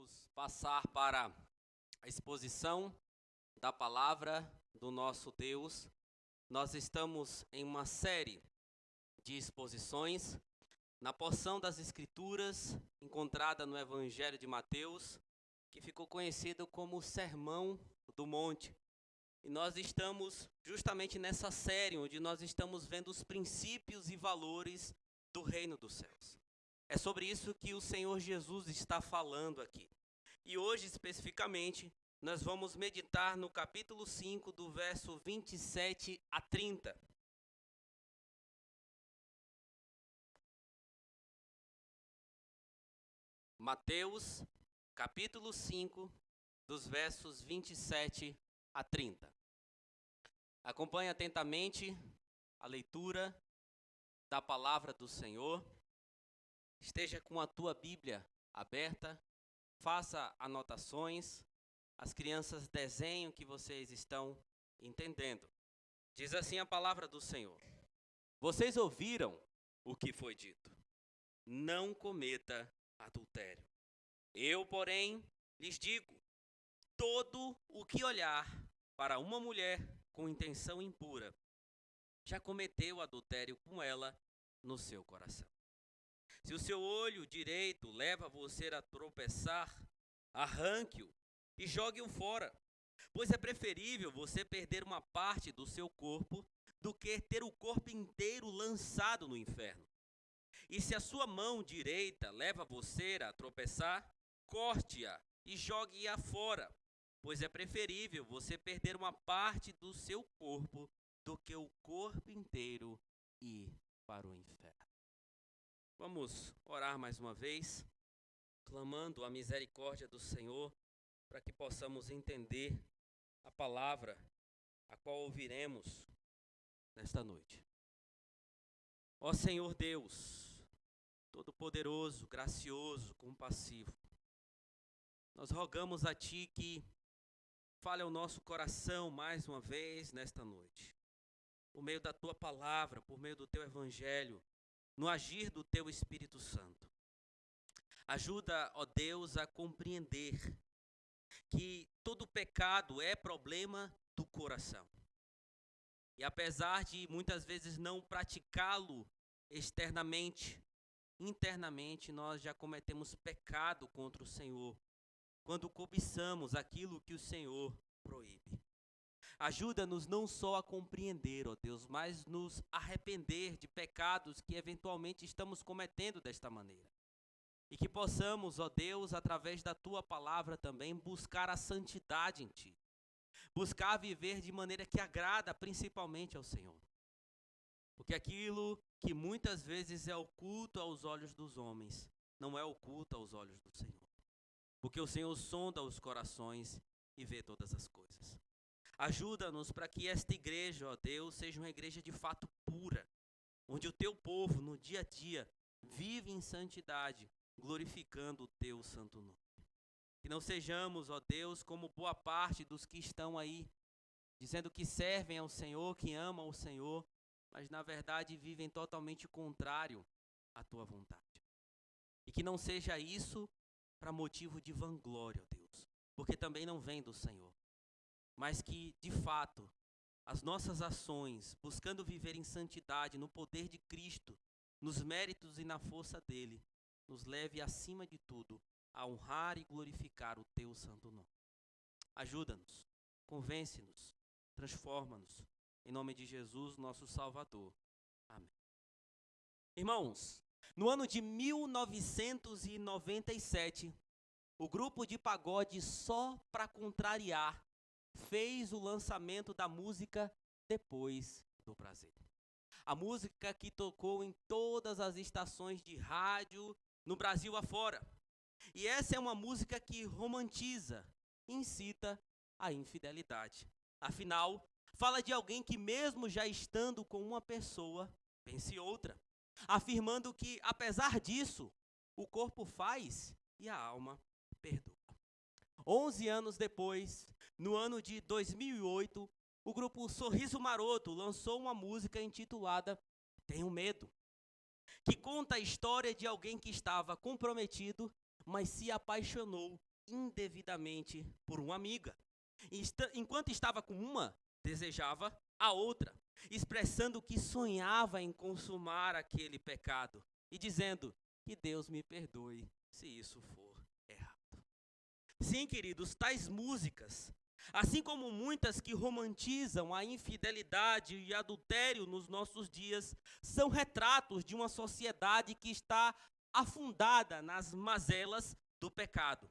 vamos passar para a exposição da palavra do nosso Deus. Nós estamos em uma série de exposições na porção das Escrituras encontrada no Evangelho de Mateus, que ficou conhecido como o Sermão do Monte. E nós estamos justamente nessa série onde nós estamos vendo os princípios e valores do reino dos céus. É sobre isso que o Senhor Jesus está falando aqui. E hoje, especificamente, nós vamos meditar no capítulo 5, do verso 27 a 30. Mateus, capítulo 5, dos versos 27 a 30. Acompanhe atentamente a leitura da palavra do Senhor. Esteja com a tua Bíblia aberta, faça anotações, as crianças desenhem o que vocês estão entendendo. Diz assim a palavra do Senhor: Vocês ouviram o que foi dito: não cometa adultério. Eu, porém, lhes digo: todo o que olhar para uma mulher com intenção impura, já cometeu adultério com ela no seu coração. Se o seu olho direito leva você a tropeçar, arranque-o e jogue-o fora, pois é preferível você perder uma parte do seu corpo do que ter o corpo inteiro lançado no inferno. E se a sua mão direita leva você a tropeçar, corte-a e jogue-a fora, pois é preferível você perder uma parte do seu corpo do que o corpo inteiro ir para o inferno. Vamos orar mais uma vez, clamando a misericórdia do Senhor, para que possamos entender a palavra a qual ouviremos nesta noite. Ó Senhor Deus, Todo-Poderoso, gracioso, compassivo, nós rogamos a Ti que fale ao nosso coração mais uma vez nesta noite, por meio da Tua palavra, por meio do Teu Evangelho, no agir do Teu Espírito Santo. Ajuda, ó Deus, a compreender que todo pecado é problema do coração. E apesar de muitas vezes não praticá-lo externamente, internamente nós já cometemos pecado contra o Senhor, quando cobiçamos aquilo que o Senhor proíbe. Ajuda-nos não só a compreender, ó Deus, mas nos arrepender de pecados que eventualmente estamos cometendo desta maneira. E que possamos, ó Deus, através da Tua palavra também, buscar a santidade em Ti. Buscar viver de maneira que agrada principalmente ao Senhor. Porque aquilo que muitas vezes é oculto aos olhos dos homens, não é oculto aos olhos do Senhor. Porque o Senhor sonda os corações e vê todas as coisas. Ajuda-nos para que esta igreja, ó Deus, seja uma igreja de fato pura, onde o Teu povo, no dia a dia, vive em santidade, glorificando o Teu santo nome. Que não sejamos, ó Deus, como boa parte dos que estão aí, dizendo que servem ao Senhor, que amam o Senhor, mas na verdade vivem totalmente contrário à Tua vontade. E que não seja isso para motivo de vanglória, ó Deus, porque também não vem do Senhor. Mas que, de fato, as nossas ações, buscando viver em santidade, no poder de Cristo, nos méritos e na força dEle, nos leve, acima de tudo, a honrar e glorificar o Teu santo nome. Ajuda-nos, convence-nos, transforma-nos, em nome de Jesus, nosso Salvador. Amém. Irmãos, no ano de 1997, o grupo de pagode Só Pra Contrariar fez o lançamento da música Depois do Prazer. A música que tocou em todas as estações de rádio no Brasil afora. E essa é uma música que romantiza, incita a infidelidade. Afinal, fala de alguém que mesmo já estando com uma pessoa, pense outra. Afirmando que, apesar disso, o corpo faz e a alma perdoa. 11 anos depois, no ano de 2008, o grupo Sorriso Maroto lançou uma música intitulada Tenho Medo, que conta a história de alguém que estava comprometido, mas se apaixonou indevidamente por uma amiga. Enquanto estava com uma, desejava a outra, expressando que sonhava em consumar aquele pecado e dizendo que Deus me perdoe se isso for errado. Sim, queridos, tais músicas, assim como muitas que romantizam a infidelidade e adultério nos nossos dias, são retratos de uma sociedade que está afundada nas mazelas do pecado.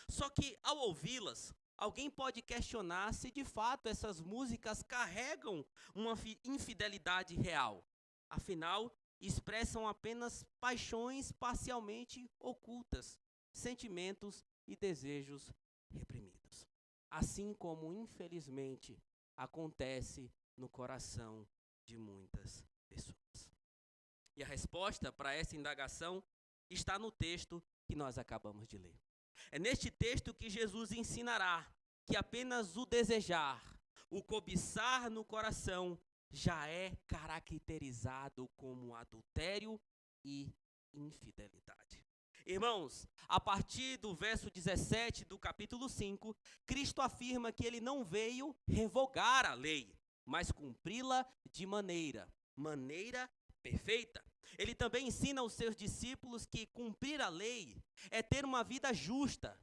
Só que, ao ouvi-las, alguém pode questionar se de fato essas músicas carregam uma infidelidade real. Afinal, expressam apenas paixões parcialmente ocultas, sentimentos e desejos reprimidos. Assim como, infelizmente, acontece no coração de muitas pessoas. E a resposta para essa indagação está no texto que nós acabamos de ler. É neste texto que Jesus ensinará que apenas o desejar, o cobiçar no coração, já é caracterizado como adultério e infidelidade. Irmãos, a partir do verso 17 do capítulo 5, Cristo afirma que ele não veio revogar a lei, mas cumpri-la de maneira perfeita. Ele também ensina aos seus discípulos que cumprir a lei é ter uma vida justa,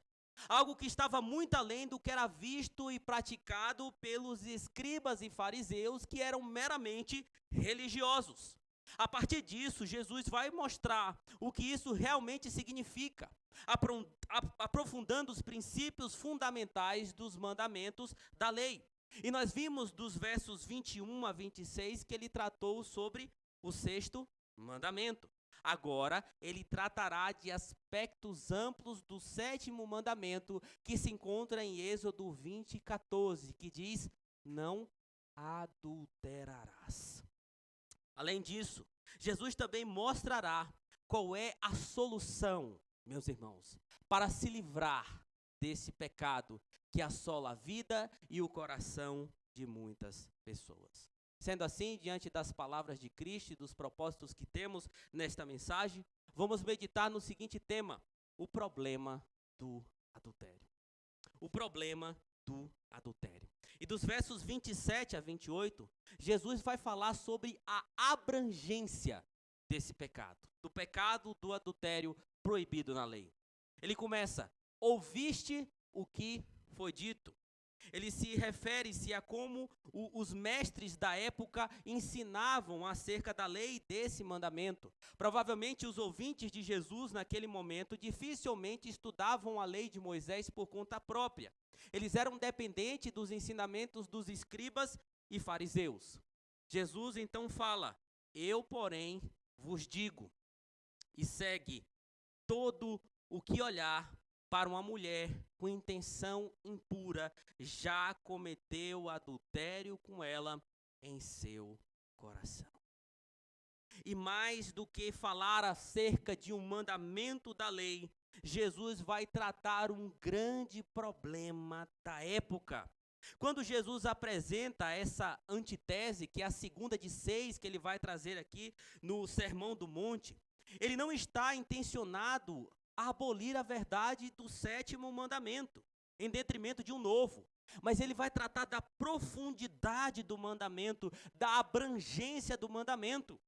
algo que estava muito além do que era visto e praticado pelos escribas e fariseus, que eram meramente religiosos. A partir disso, Jesus vai mostrar o que isso realmente significa, aprofundando os princípios fundamentais dos mandamentos da lei. E nós vimos dos versos 21 a 26 que ele tratou sobre o sexto mandamento. Agora, ele tratará de aspectos amplos do sétimo mandamento, que se encontra em Êxodo 20:14, que diz: não adulterarás. Além disso, Jesus também mostrará qual é a solução, meus irmãos, para se livrar desse pecado que assola a vida e o coração de muitas pessoas. Sendo assim, diante das palavras de Cristo e dos propósitos que temos nesta mensagem, vamos meditar no seguinte tema: o problema do adultério. O problema do adultério. E dos versos 27 a 28, Jesus vai falar sobre a abrangência desse pecado, do pecado do adultério proibido na lei. Ele começa: ouviste o que foi dito. Ele se refere-se a como os mestres da época ensinavam acerca da lei desse mandamento. Provavelmente os ouvintes de Jesus naquele momento dificilmente estudavam a lei de Moisés por conta própria. Eles eram dependentes dos ensinamentos dos escribas e fariseus. Jesus então fala: eu, porém, vos digo, e segue: todo o que olhar para uma mulher com intenção impura já cometeu adultério com ela em seu coração. E mais do que falar acerca de um mandamento da lei, Jesus vai tratar um grande problema da época. Quando Jesus apresenta essa antitese, que é a segunda de 6 que ele vai trazer aqui no Sermão do Monte, ele não está intencionado a abolir a verdade do sétimo mandamento, em detrimento de um novo. Mas ele vai tratar da profundidade do mandamento, da abrangência do mandamento.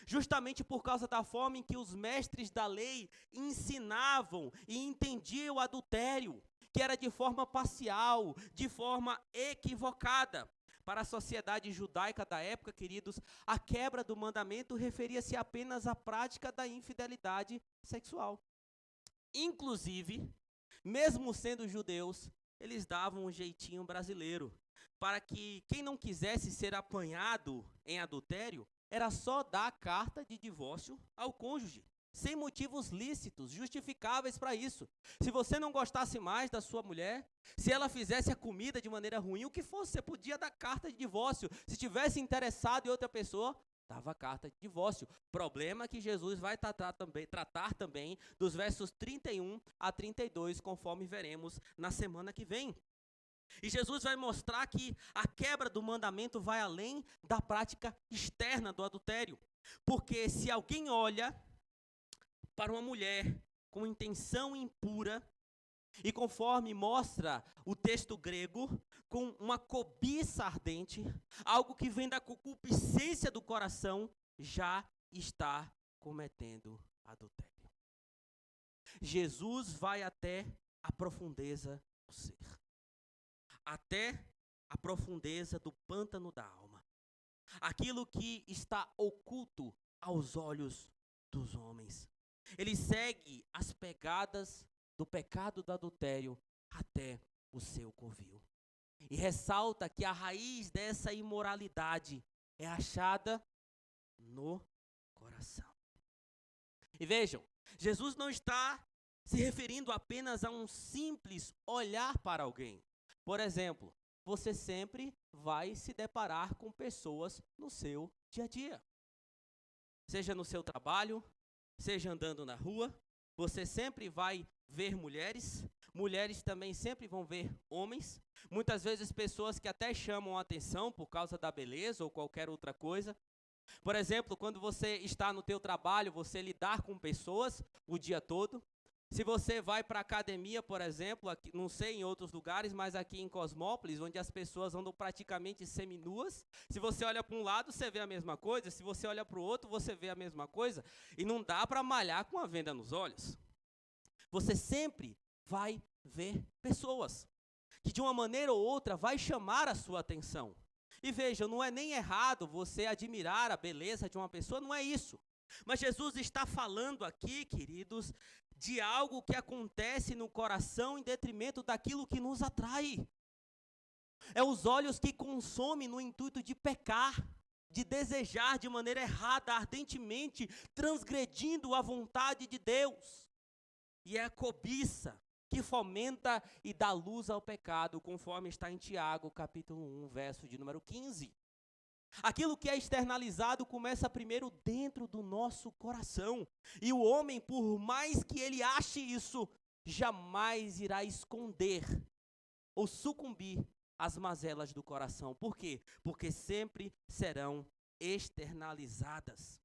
Justamente por causa da forma em que os mestres da lei ensinavam e entendiam o adultério, que era de forma parcial, de forma equivocada. Para a sociedade judaica da época, queridos, a quebra do mandamento referia-se apenas à prática da infidelidade sexual. Inclusive, mesmo sendo judeus, eles davam um jeitinho brasileiro, para que quem não quisesse ser apanhado em adultério, era só dar a carta de divórcio ao cônjuge, sem motivos lícitos, justificáveis para isso. Se você não gostasse mais da sua mulher, se ela fizesse a comida de maneira ruim, o que fosse, você podia dar carta de divórcio. Se tivesse interessado em outra pessoa, dava carta de divórcio. Problema que Jesus vai tratar também dos versos 31 a 32, conforme veremos na semana que vem. E Jesus vai mostrar que a quebra do mandamento vai além da prática externa do adultério. Porque se alguém olha para uma mulher com intenção impura E conforme mostra o texto grego, com uma cobiça ardente, algo que vem da concupiscência do coração, já está cometendo adultério. Jesus vai até a profundeza do ser, até a profundeza do pântano da alma, aquilo que está oculto aos olhos dos homens. Ele segue as pegadas do pecado do adultério até o seu covil. E ressalta que a raiz dessa imoralidade é achada no coração. E vejam, Jesus não está se referindo apenas a um simples olhar para alguém. Por exemplo, você sempre vai se deparar com pessoas no seu dia a dia. Seja no seu trabalho, seja andando na rua, você sempre vai ver mulheres, mulheres também sempre vão ver homens, muitas vezes pessoas que até chamam a atenção por causa da beleza ou qualquer outra coisa. Por exemplo, quando você está no teu trabalho, você lidar com pessoas o dia todo. Se você vai para a academia, por exemplo, aqui, não sei em outros lugares, mas aqui em Cosmópolis, onde as pessoas andam praticamente seminuas, se você olha para um lado, você vê a mesma coisa, se você olha para o outro, você vê a mesma coisa, e não dá para malhar com a venda nos olhos. Você sempre vai ver pessoas que de uma maneira ou outra vai chamar a sua atenção. E veja, não é nem errado você admirar a beleza de uma pessoa, não é isso. Mas Jesus está falando aqui, queridos, de algo que acontece no coração em detrimento daquilo que nos atrai. É os olhos que consomem no intuito de pecar, de desejar de maneira errada, ardentemente, transgredindo a vontade de Deus. E é a cobiça que fomenta e dá luz ao pecado, conforme está em Tiago, capítulo 1, verso de número 15. Aquilo que é externalizado começa primeiro dentro do nosso coração. E o homem, por mais que ele ache isso, jamais irá esconder ou sucumbir às mazelas do coração. Por quê? Porque sempre serão externalizadas.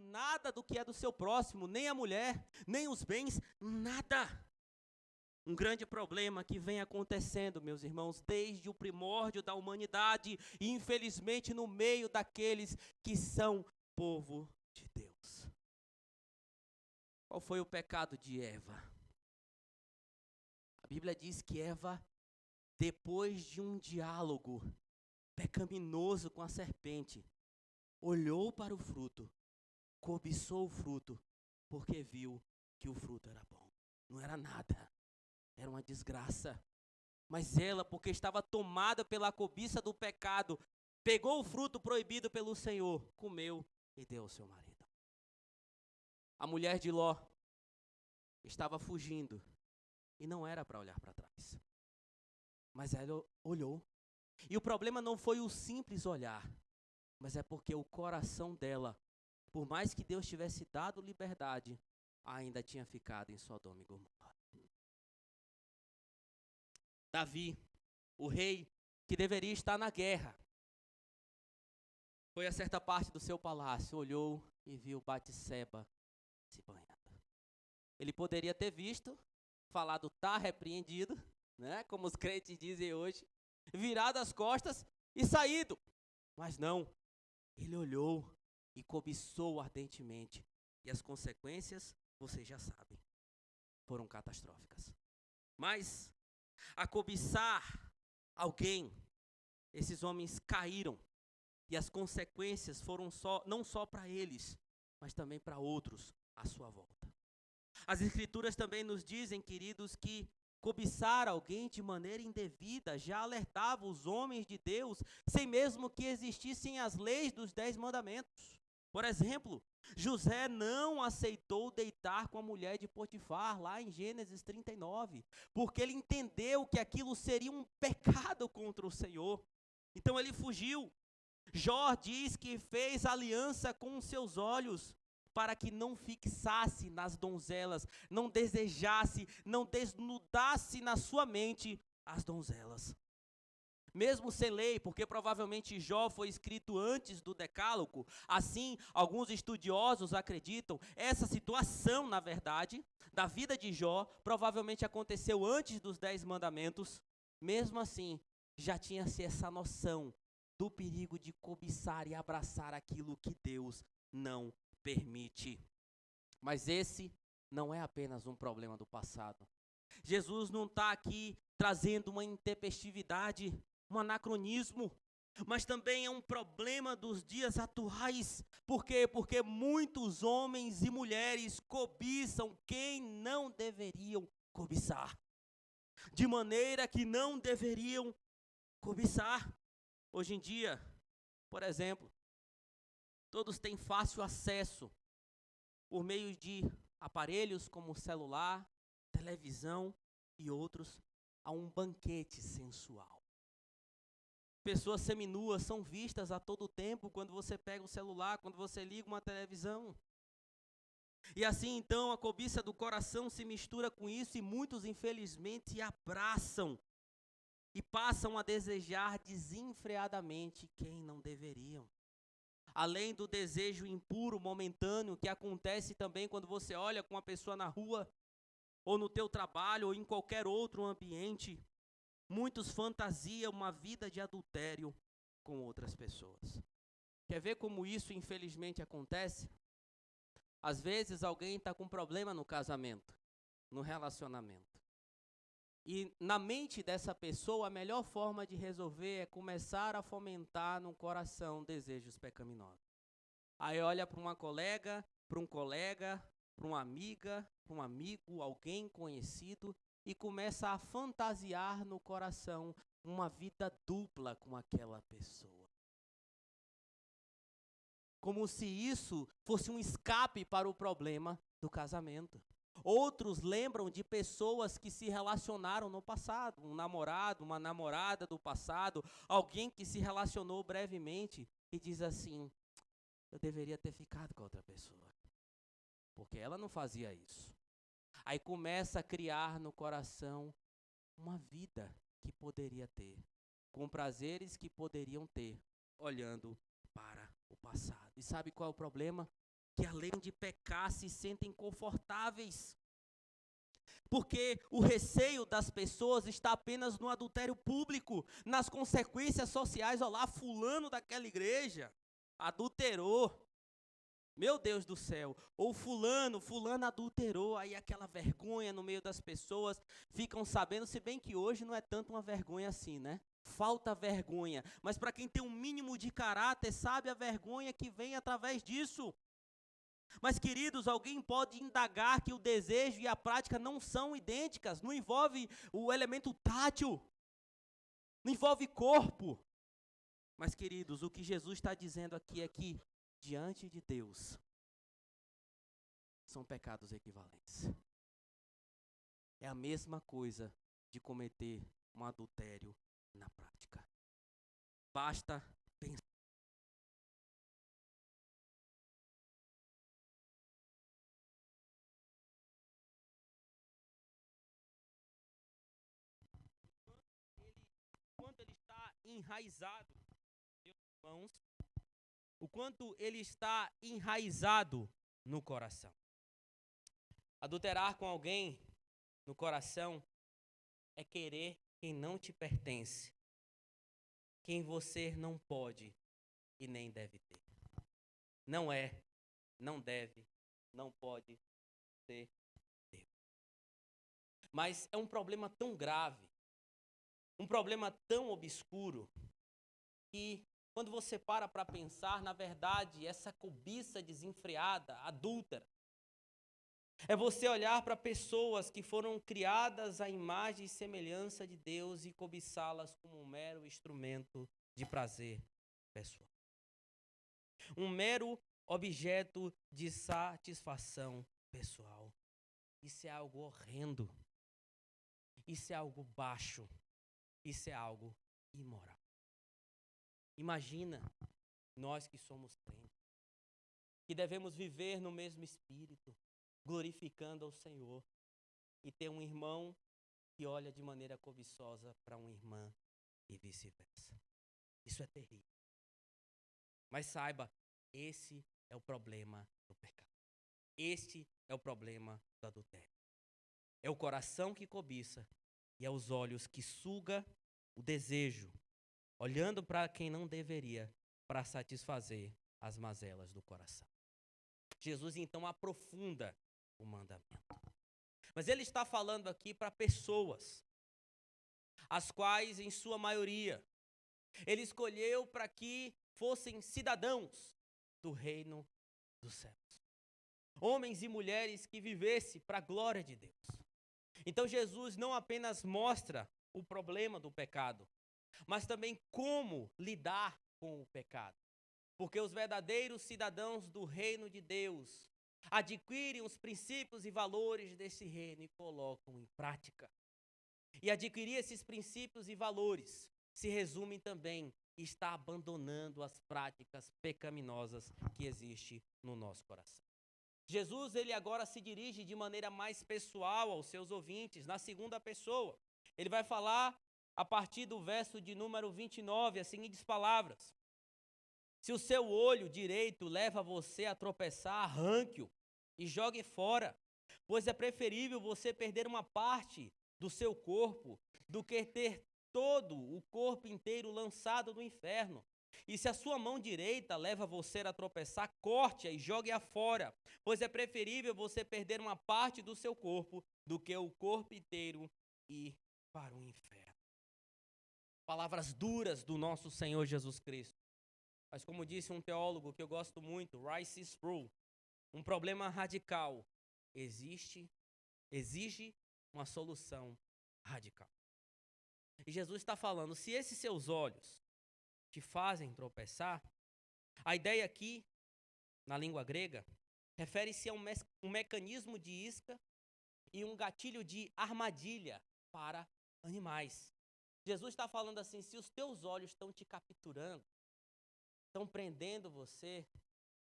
Nada do que é do seu próximo, nem a mulher, nem os bens, nada. Um grande problema que vem acontecendo, meus irmãos, desde o primórdio da humanidade e infelizmente no meio daqueles que são povo de Deus. Qual foi o pecado de Eva? A Bíblia diz que Eva, depois de um diálogo pecaminoso com a serpente, olhou para o fruto, cobiçou o fruto, porque viu que o fruto era bom. Não era nada, era uma desgraça. Mas ela, porque estava tomada pela cobiça do pecado, pegou o fruto proibido pelo Senhor, comeu e deu ao seu marido. A mulher de Ló estava fugindo e não era para olhar para trás. Mas ela olhou. E o problema não foi o simples olhar, mas é porque o coração dela, por mais que Deus tivesse dado liberdade, ainda tinha ficado em Sodoma e Gomorra. Davi, o rei que deveria estar na guerra, foi a certa parte do seu palácio, olhou e viu Batseba se banhando. Ele poderia ter visto, falado tá repreendido, né, como os crentes dizem hoje, virado as costas e saído. Mas não, ele olhou e cobiçou ardentemente. E as consequências, vocês já sabem, foram catastróficas. Mas, a cobiçar alguém, esses homens caíram. E as consequências foram não só para eles, mas também para outros à sua volta. As Escrituras também nos dizem, queridos, que cobiçar alguém de maneira indevida já alertava os homens de Deus, sem mesmo que existissem as leis dos 10 mandamentos. Por exemplo, José não aceitou deitar com a mulher de Potifar, lá em Gênesis 39, porque ele entendeu que aquilo seria um pecado contra o Senhor. Então ele fugiu. Jó diz que fez aliança com os seus olhos, para que não fixasse nas donzelas, não desejasse, não desnudasse na sua mente as donzelas. Mesmo sem lei, porque provavelmente Jó foi escrito antes do Decálogo, assim, alguns estudiosos acreditam, essa situação, na verdade, da vida de Jó, provavelmente aconteceu antes dos 10 mandamentos. Mesmo assim, já tinha-se essa noção do perigo de cobiçar e abraçar aquilo que Deus não permite. Mas esse não é apenas um problema do passado. Jesus não está aqui trazendo uma intempestividade, um anacronismo, mas também é um problema dos dias atuais. Por quê? Porque muitos homens e mulheres cobiçam quem não deveriam cobiçar, de maneira que não deveriam cobiçar. Hoje em dia, por exemplo, todos têm fácil acesso por meio de aparelhos como celular, televisão e outros a um banquete sensual. Pessoas seminuas são vistas a todo tempo quando você pega o celular, quando você liga uma televisão. E assim então a cobiça do coração se mistura com isso e muitos infelizmente abraçam e passam a desejar desenfreadamente quem não deveriam. Além do desejo impuro, momentâneo, que acontece também quando você olha com uma pessoa na rua, ou no teu trabalho, ou em qualquer outro ambiente, muitos fantasiam uma vida de adultério com outras pessoas. Quer ver como isso infelizmente acontece? Às vezes alguém está com problema no casamento, no relacionamento. E na mente dessa pessoa, a melhor forma de resolver é começar a fomentar no coração desejos pecaminosos. Aí olha para uma colega, para um colega, para uma amiga, para um amigo, alguém conhecido, e começa a fantasiar no coração uma vida dupla com aquela pessoa. Como se isso fosse um escape para o problema do casamento. Outros lembram de pessoas que se relacionaram no passado, um namorado, uma namorada do passado, alguém que se relacionou brevemente e diz assim: eu deveria ter ficado com outra pessoa, porque ela não fazia isso. Aí começa a criar no coração uma vida que poderia ter, com prazeres que poderiam ter, olhando para o passado. E sabe qual é o problema? Que além de pecar, se sentem confortáveis. Porque o receio das pessoas está apenas no adultério público, nas consequências sociais. Olha lá, fulano daquela igreja adulterou. Meu Deus do céu. Ou fulano adulterou. Aí aquela vergonha no meio das pessoas ficam sabendo, se bem que hoje não é tanto uma vergonha assim, né? Falta vergonha. Mas para quem tem um mínimo de caráter, sabe a vergonha que vem através disso. Mas, queridos, alguém pode indagar que o desejo e a prática não são idênticas, não envolve o elemento tátil, não envolve corpo. Mas, queridos, o que Jesus está dizendo aqui é que, diante de Deus, são pecados equivalentes. É a mesma coisa de cometer um adultério na prática. Basta pensar. Quanto ele está enraizado, meus irmãos, o quanto ele está enraizado no coração. Adulterar com alguém no coração é querer quem não te pertence, quem você não pode e nem deve ter. Não é, não deve, não pode ser Deus. Mas é um problema tão grave, um problema tão obscuro, que quando você para pensar, na verdade, essa cobiça desenfreada, adúltera, é você olhar para pessoas que foram criadas à imagem e semelhança de Deus e cobiçá-las como um mero instrumento de prazer pessoal. Um mero objeto de satisfação pessoal. Isso é algo horrendo. Isso é algo baixo. Isso é algo imoral. Imagina nós que somos crentes, que devemos viver no mesmo espírito, glorificando ao Senhor, e ter um irmão que olha de maneira cobiçosa para uma irmã, e vice-versa. Isso é terrível. Mas saiba, esse é o problema do pecado. Este é o problema do adultério. É o coração que cobiça e é os olhos que suga o desejo, olhando para quem não deveria, para satisfazer as mazelas do coração. Jesus então aprofunda o mandamento. Mas ele está falando aqui para pessoas, as quais, em sua maioria, ele escolheu para que fossem cidadãos do reino dos céus. Homens e mulheres que vivessem para a glória de Deus. Então Jesus não apenas mostra o problema do pecado, mas também como lidar com o pecado. Porque os verdadeiros cidadãos do reino de Deus adquirem os princípios e valores desse reino e colocam em prática. E adquirir esses princípios e valores se resume também em estar abandonando as práticas pecaminosas que existem no nosso coração. Jesus, ele agora se dirige de maneira mais pessoal aos seus ouvintes, na segunda pessoa. Ele vai falar, a partir do verso de número 29, as seguintes palavras: se o seu olho direito leva você a tropeçar, arranque-o e jogue fora, pois é preferível você perder uma parte do seu corpo do que ter todo o corpo inteiro lançado no inferno. E se a sua mão direita leva você a tropeçar, corte-a e jogue-a fora, pois é preferível você perder uma parte do seu corpo do que o corpo inteiro ir para o inferno. Palavras duras do nosso Senhor Jesus Cristo. Mas como disse um teólogo que eu gosto muito, Rice Sproul, um problema radical exige uma solução radical. E Jesus está falando, se esses seus olhos te fazem tropeçar, a ideia aqui, na língua grega, refere-se a um mecanismo de isca e um gatilho de armadilha para animais. Jesus está falando assim, se os teus olhos estão te capturando, estão prendendo você,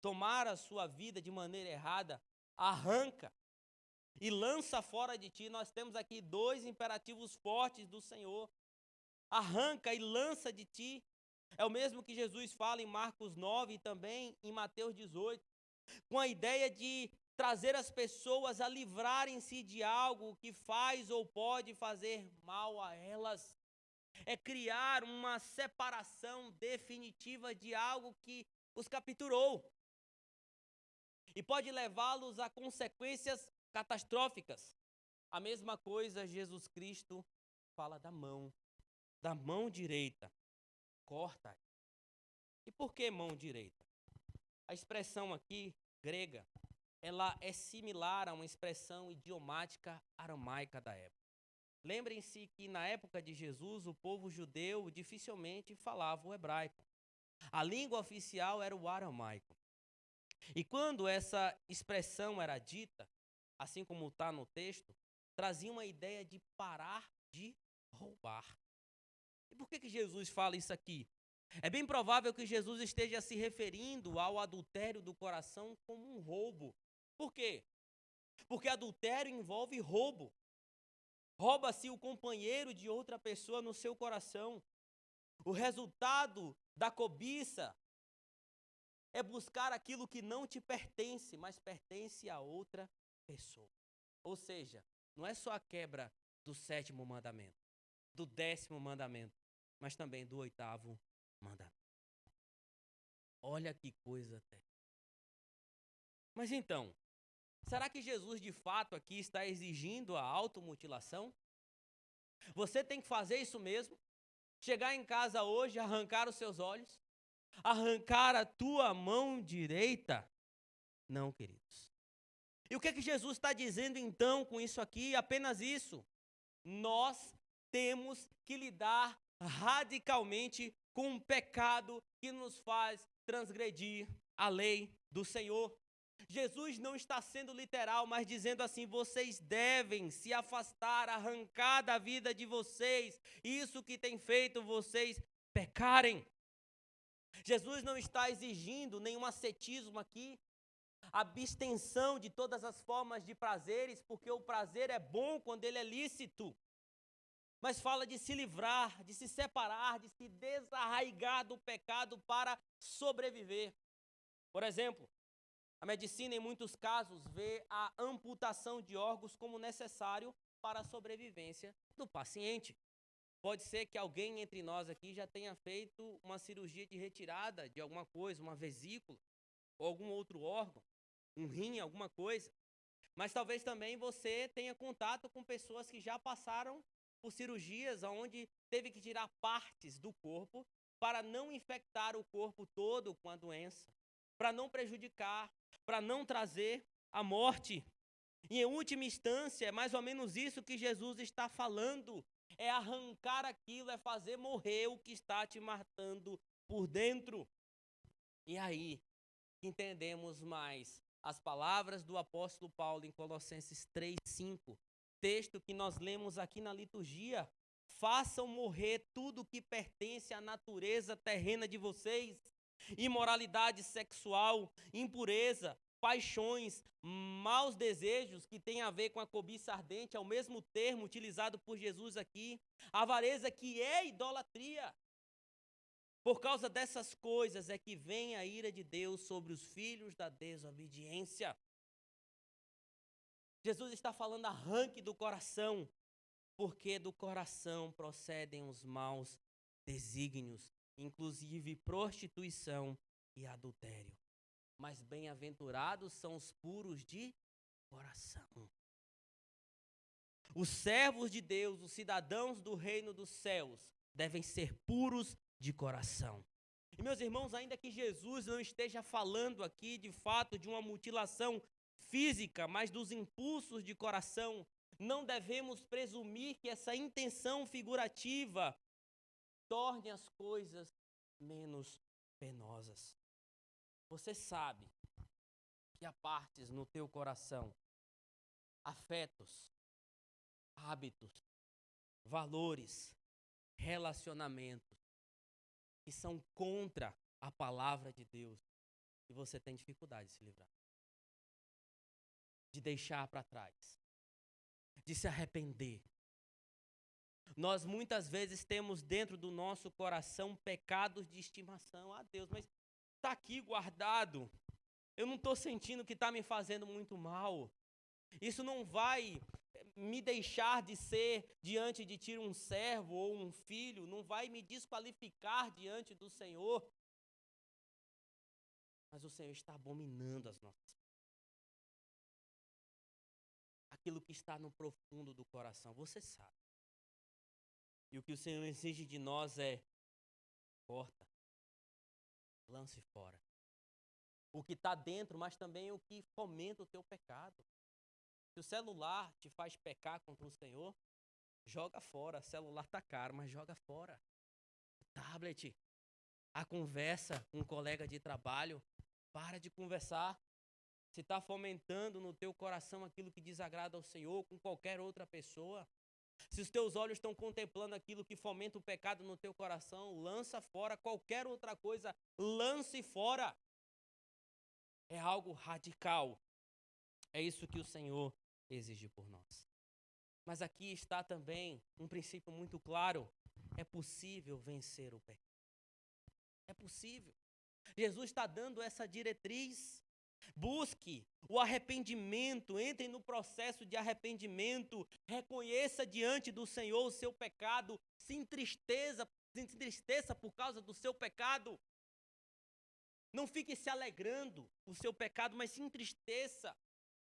tomar a sua vida de maneira errada, arranca e lança fora de ti. Nós temos aqui dois imperativos fortes do Senhor. Arranca e lança de ti. É o mesmo que Jesus fala em Marcos 9 e também em Mateus 18, com a ideia de trazer as pessoas a livrarem-se de algo que faz ou pode fazer mal a elas. É criar uma separação definitiva de algo que os capturou. E pode levá-los a consequências catastróficas. A mesma coisa Jesus Cristo fala da mão direita. Corta. E por que mão direita? A expressão aqui, grega, ela é similar a uma expressão idiomática aramaica da época. Lembrem-se que na época de Jesus, o povo judeu dificilmente falava o hebraico. A língua oficial era o aramaico. E quando essa expressão era dita, assim como está no texto, trazia uma ideia de parar de roubar. E por que Jesus fala isso aqui? É bem provável que Jesus esteja se referindo ao adultério do coração como um roubo. Por quê? Porque adultério envolve roubo. Rouba-se o companheiro de outra pessoa no seu coração. O resultado da cobiça é buscar aquilo que não te pertence, mas pertence a outra pessoa. Ou seja, não é só a quebra do 7º mandamento, do 10º mandamento, mas também do 8º mandamento. Olha que coisa até. Mas então, será que Jesus de fato aqui está exigindo a automutilação? Você tem que fazer isso mesmo? Chegar em casa hoje, arrancar os seus olhos? Arrancar a tua mão direita? Não, queridos. E o que é que Jesus está dizendo então com isso aqui? Apenas isso. Nós temos que lidar radicalmente com um pecado que nos faz transgredir a lei do Senhor. Jesus não está sendo literal, mas dizendo assim, vocês devem se afastar, arrancar da vida de vocês isso que tem feito vocês pecarem. Jesus não está exigindo nenhum ascetismo aqui, abstenção de todas as formas de prazeres, porque o prazer é bom quando ele é lícito. mas fala de se livrar, de se separar, de se desarraigar do pecado para sobreviver. Por exemplo, a medicina, em muitos casos, vê a amputação de órgãos como necessário para a sobrevivência do paciente. Pode ser que alguém entre nós aqui já tenha feito uma cirurgia de retirada de alguma coisa, uma vesícula, ou algum outro órgão, um rim, alguma coisa. Mas talvez também você tenha contato com pessoas que já passaram por cirurgias onde teve que tirar partes do corpo para não infectar o corpo todo com a doença, para não prejudicar, para não trazer a morte. E em última instância, é mais ou menos isso que Jesus está falando. É arrancar aquilo, é fazer morrer o que está te matando por dentro. E aí, entendemos mais as palavras do apóstolo Paulo em Colossenses 3:5, texto que nós lemos aqui na liturgia. Façam morrer tudo que pertence à natureza terrena de vocês: imoralidade sexual, impureza, paixões, maus desejos, que tem a ver com a cobiça ardente, é o mesmo termo utilizado por Jesus aqui, avareza, que é idolatria. Por causa dessas coisas é que vem a ira de Deus sobre os filhos da desobediência. Jesus está falando arranque do coração, porque do coração procedem os maus desígnios, inclusive prostituição e adultério. Mas bem-aventurados são os puros de coração. Os servos de Deus, os cidadãos do reino dos céus, devem ser puros de coração. E meus irmãos, ainda que Jesus não esteja falando aqui de fato de uma mutilação física, mas dos impulsos de coração, não devemos presumir que essa intenção figurativa torne as coisas menos penosas. Você sabe que há partes no teu coração, afetos, hábitos, valores, relacionamentos que são contra a palavra de Deus e você tem dificuldade de se livrar, de deixar para trás, de se arrepender. Nós muitas vezes temos dentro do nosso coração pecados de estimação. Ah, Deus, mas está aqui guardado. Eu não estou sentindo que está me fazendo muito mal. Isso não vai me deixar de ser diante de ti um servo ou um filho, não vai me desqualificar diante do Senhor. Mas o Senhor está abominando as nossas. Aquilo que está no profundo do coração, você sabe. E o que o Senhor exige de nós é: corta, lance fora. O que está dentro, mas também o que fomenta o teu pecado. Se o celular te faz pecar contra o Senhor, joga fora. O celular está caro, mas joga fora. O tablet, a conversa com um colega de trabalho, para de conversar. Se está fomentando no teu coração aquilo que desagrada ao Senhor com qualquer outra pessoa, se os teus olhos estão contemplando aquilo que fomenta o pecado no teu coração, lança fora. Qualquer outra coisa, lance fora. É algo radical. É isso que o Senhor exige por nós. Mas aqui está também um princípio muito claro: é possível vencer o pecado. É possível. Jesus está dando essa diretriz. Busque o arrependimento, entre no processo de arrependimento, reconheça diante do Senhor o seu pecado, se entristeça por causa do seu pecado. Não fique se alegrando o seu pecado, mas se entristeça,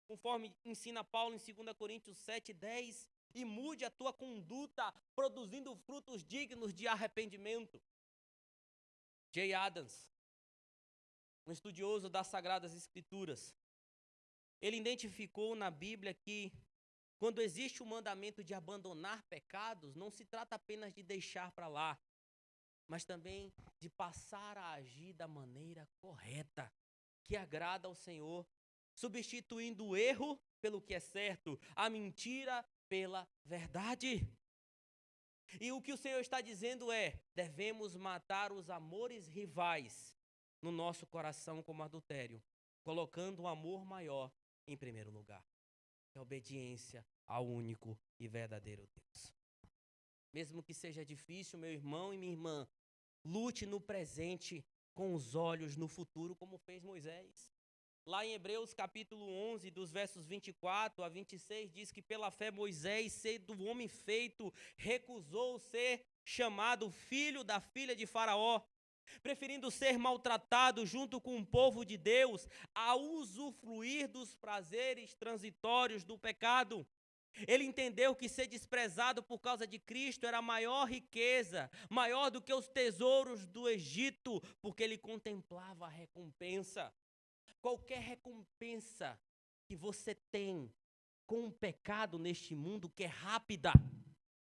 conforme ensina Paulo em 2 Coríntios 7:10, e mude a tua conduta, produzindo frutos dignos de arrependimento. Jay Adams, um estudioso das Sagradas Escrituras, ele identificou na Bíblia que quando existe o mandamento de abandonar pecados, não se trata apenas de deixar para lá, mas também de passar a agir da maneira correta, que agrada ao Senhor, substituindo o erro pelo que é certo, a mentira pela verdade. E o que o Senhor está dizendo é: devemos matar os amores rivais no nosso coração como adultério, colocando o amor maior em primeiro lugar, que é a obediência ao único e verdadeiro Deus. Mesmo que seja difícil, meu irmão e minha irmã, lute no presente com os olhos no futuro, como fez Moisés. Lá em Hebreus capítulo 11, dos versos 24 a 26, diz que pela fé Moisés, sendo homem feito, recusou ser chamado filho da filha de Faraó, preferindo ser maltratado junto com o povo de Deus, a usufruir dos prazeres transitórios do pecado. Ele entendeu que ser desprezado por causa de Cristo era a maior riqueza, maior do que os tesouros do Egito, porque ele contemplava a recompensa. Qualquer recompensa que você tem com o pecado neste mundo, que é rápida,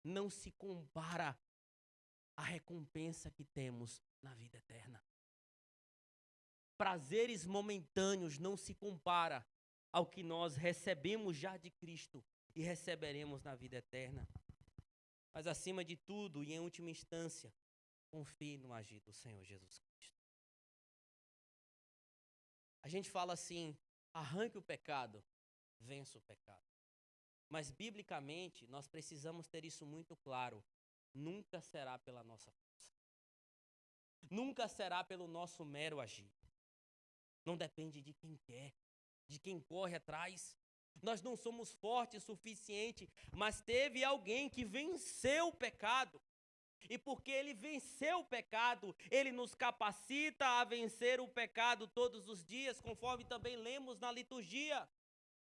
não se compara à recompensa que temos na vida eterna. Prazeres momentâneos não se compara ao que nós recebemos já de Cristo e receberemos na vida eterna. Mas acima de tudo e em última instância, confie no agir do Senhor Jesus Cristo. A gente fala assim, arranque o pecado, vença o pecado. Mas biblicamente, nós precisamos ter isso muito claro. Nunca será pela nossa força. Nunca será pelo nosso mero agir. Não depende de quem quer, de quem corre atrás. Nós não somos fortes o suficiente, mas teve alguém que venceu o pecado. E porque ele venceu o pecado, ele nos capacita a vencer o pecado todos os dias, conforme também lemos na liturgia.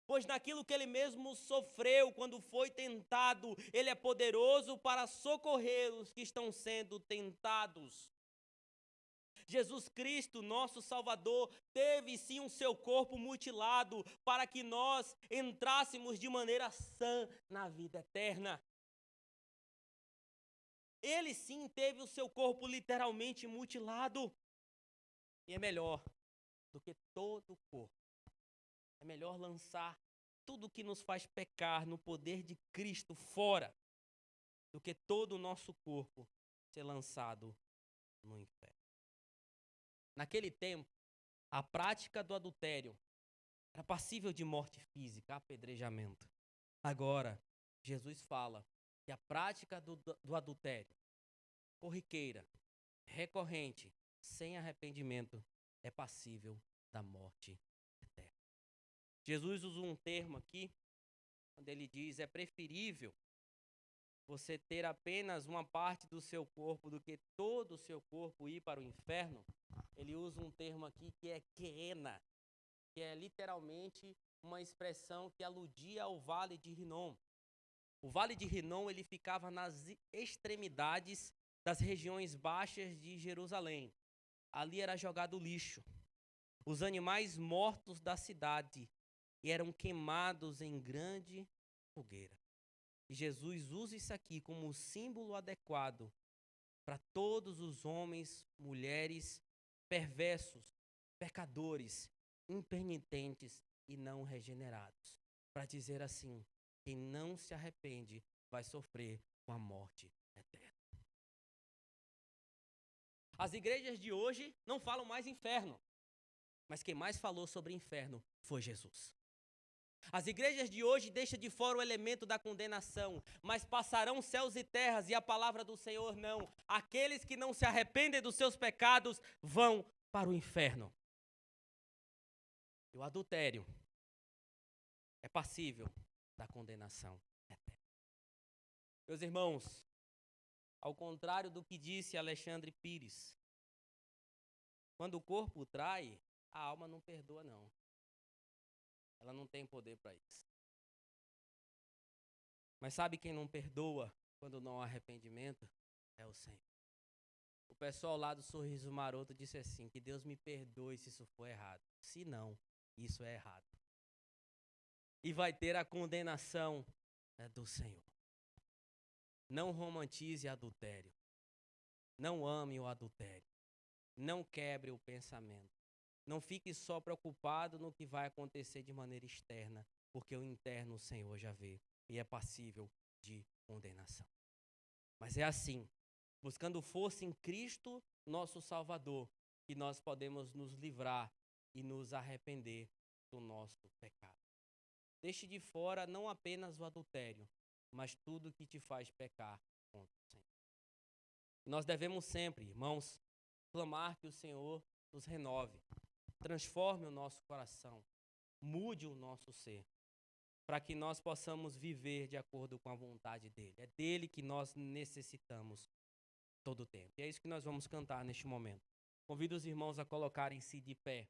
Pois naquilo que ele mesmo sofreu quando foi tentado, ele é poderoso para socorrer os que estão sendo tentados. Jesus Cristo, nosso Salvador, teve sim o seu corpo mutilado para que nós entrássemos de maneira sã na vida eterna. Ele sim teve o seu corpo literalmente mutilado. E é melhor do que todo o corpo. É melhor lançar tudo que nos faz pecar no poder de Cristo fora, do que todo o nosso corpo ser lançado no inferno. Naquele tempo, a prática do adultério era passível de morte física, apedrejamento. Agora, Jesus fala que a prática do adultério, corriqueira, recorrente, sem arrependimento, é passível da morte eterna. Jesus usa um termo aqui, quando ele diz, é preferível você ter apenas uma parte do seu corpo do que todo o seu corpo ir para o inferno. Ele usa um termo aqui que é Queena, que é literalmente uma expressão que aludia ao Vale de Rinom. O Vale de Rinom, ele ficava nas extremidades das regiões baixas de Jerusalém. Ali era jogado lixo. Os animais mortos da cidade eram queimados em grande fogueira. E Jesus usa isso aqui como um símbolo adequado para todos os homens, mulheres, perversos, pecadores, impenitentes e não regenerados. Para dizer assim, quem não se arrepende vai sofrer com a morte eterna. As igrejas de hoje não falam mais inferno, mas quem mais falou sobre inferno foi Jesus. As igrejas de hoje deixam de fora o elemento da condenação, mas passarão céus e terras e a palavra do Senhor não. Aqueles que não se arrependem dos seus pecados vão para o inferno. E o adultério é passível da condenação eterna. Meus irmãos, ao contrário do que disse Alexandre Pires, quando o corpo trai, a alma não perdoa não. Ela não tem poder para isso. Mas sabe quem não perdoa quando não há arrependimento? É o Senhor. O pessoal lá do Sorriso Maroto disse assim, que Deus me perdoe se isso for errado. Se não, isso é errado. E vai ter a condenação do Senhor. Não romantize adultério. Não ame o adultério. Não quebre o pensamento. Não fique só preocupado no que vai acontecer de maneira externa, porque o interno o Senhor já vê e é passível de condenação. Mas é assim, buscando força em Cristo, nosso Salvador, que nós podemos nos livrar e nos arrepender do nosso pecado. Deixe de fora não apenas o adultério, mas tudo que te faz pecar encontro, Senhor. Nós devemos sempre, irmãos, clamar que o Senhor nos renove, transforme o nosso coração, mude o nosso ser, para que nós possamos viver de acordo com a vontade dEle. É dEle que nós necessitamos todo o tempo. E é isso que nós vamos cantar neste momento. Convido os irmãos a colocarem-se de pé.